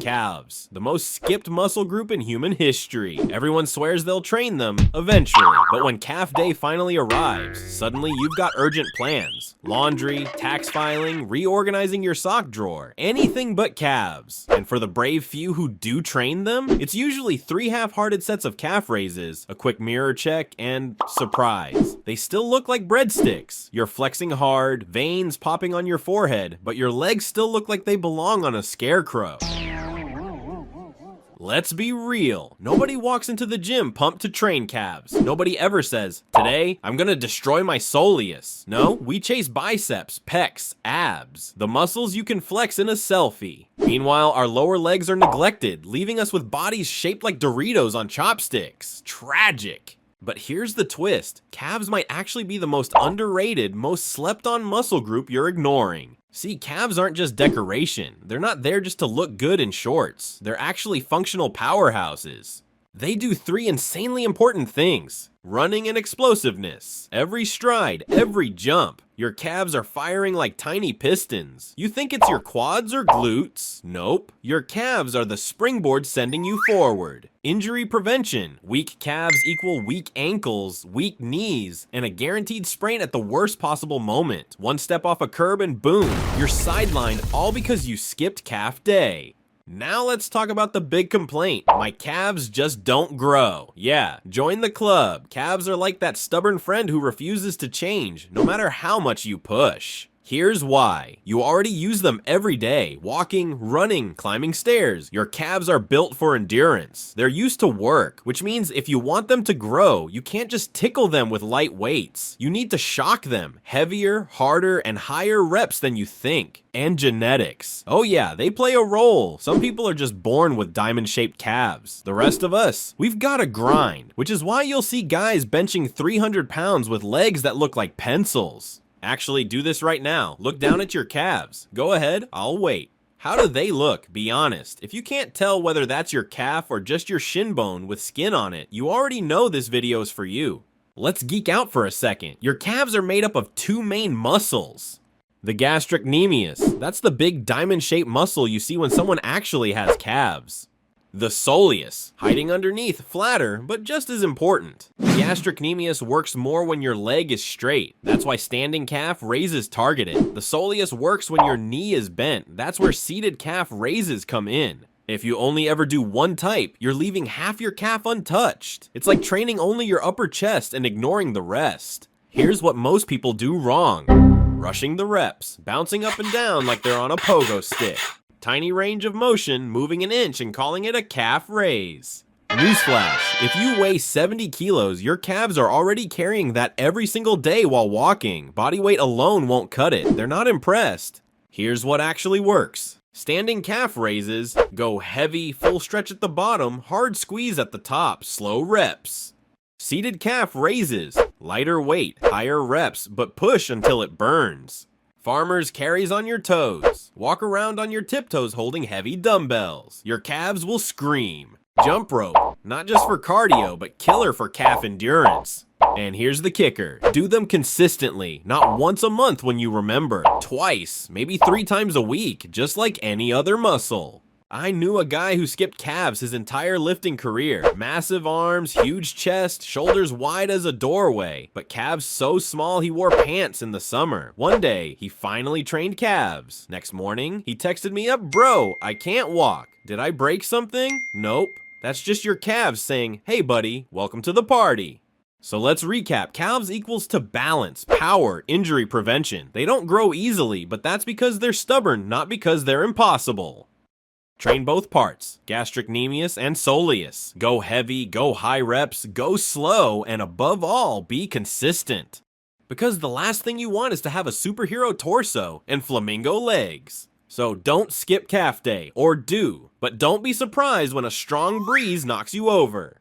Calves, the most skipped muscle group in human history. Everyone swears they'll train them, eventually. But when calf day finally arrives, suddenly you've got urgent plans. Laundry, tax filing, reorganizing your sock drawer. Anything but calves. And for the brave few who do train them, it's usually 3 half-hearted sets of calf raises, a quick mirror check, and surprise. They still look like breadsticks. You're flexing hard, veins popping on your forehead, but your legs still look like they belong on a scarecrow. Let's be real. Nobody walks into the gym pumped to train calves. Nobody ever says, today, I'm gonna destroy my soleus. No, we chase biceps, pecs, abs. The muscles you can flex in a selfie. Meanwhile, our lower legs are neglected, leaving us with bodies shaped like Doritos on chopsticks. Tragic. But here's the twist. Calves might actually be the most underrated, most slept on muscle group you're ignoring. See, calves aren't just decoration. They're not there just to look good in shorts. They're actually functional powerhouses. They do 3 insanely important things. Running and explosiveness. Every stride, every jump. Your calves are firing like tiny pistons. You think it's your quads or glutes? Nope. Your calves are the springboard sending you forward. Injury prevention. Weak calves equal weak ankles, weak knees, and a guaranteed sprain at the worst possible moment. One step off a curb and boom, you're sidelined, all because you skipped calf day. Now let's talk about the big complaint. My calves just don't grow. Yeah, join the club. Calves are like that stubborn friend who refuses to change, no matter how much you push. Here's why. You already use them every day. Walking, running, climbing stairs. Your calves are built for endurance. They're used to work, which means if you want them to grow, you can't just tickle them with light weights. You need to shock them. Heavier, harder, and higher reps than you think. And genetics. Oh yeah, they play a role. Some people are just born with diamond-shaped calves. The rest of us, we've gotta grind, which is why you'll see guys benching 300 pounds with legs that look like pencils. Actually, do this right now. Look down at your calves. Go ahead, I'll wait. How do they look? Be honest. If you can't tell whether that's your calf or just your shin bone with skin on it, you already know this video is for you. Let's geek out for a second. Your calves are made up of 2 main muscles. The gastrocnemius, that's the big diamond-shaped muscle you see when someone actually has calves. The soleus, hiding underneath, flatter, but just as important. The gastrocnemius works more when your leg is straight. That's why standing calf raises targeted. The soleus works when your knee is bent. That's where seated calf raises come in. If you only ever do one type, you're leaving half your calf untouched. It's like training only your upper chest and ignoring the rest. Here's what most people do wrong. Rushing the reps, bouncing up and down like they're on a pogo stick. Tiny range of motion, moving an inch and calling it a calf raise. Newsflash, if you weigh 70 kilos, your calves are already carrying that every single day while walking. Body weight alone won't cut it. They're not impressed. Here's what actually works. Standing calf raises, go heavy, full stretch at the bottom, hard squeeze at the top, slow reps. Seated calf raises, lighter weight, higher reps, but push until it burns. Farmers carries on your toes. Walk around on your tiptoes holding heavy dumbbells. Your calves will scream. Jump rope, not just for cardio, but killer for calf endurance. And here's the kicker. Do them consistently, not once a month when you remember. Twice, maybe 3 times a week, just like any other muscle. I knew a guy who skipped calves his entire lifting career. Massive arms, huge chest, shoulders wide as a doorway, but calves so small he wore pants in the summer. One day, he finally trained calves. Next morning, he texted me up, bro, I can't walk. Did I break something? Nope. That's just your calves saying, hey buddy, welcome to the party. So let's recap. Calves equals to balance, power, injury prevention. They don't grow easily, but that's because they're stubborn, not because they're impossible. Train both parts, gastrocnemius and soleus. Go heavy, go high reps, go slow, and above all, be consistent. Because the last thing you want is to have a superhero torso and flamingo legs. So don't skip calf day, or do, but don't be surprised when a strong breeze knocks you over.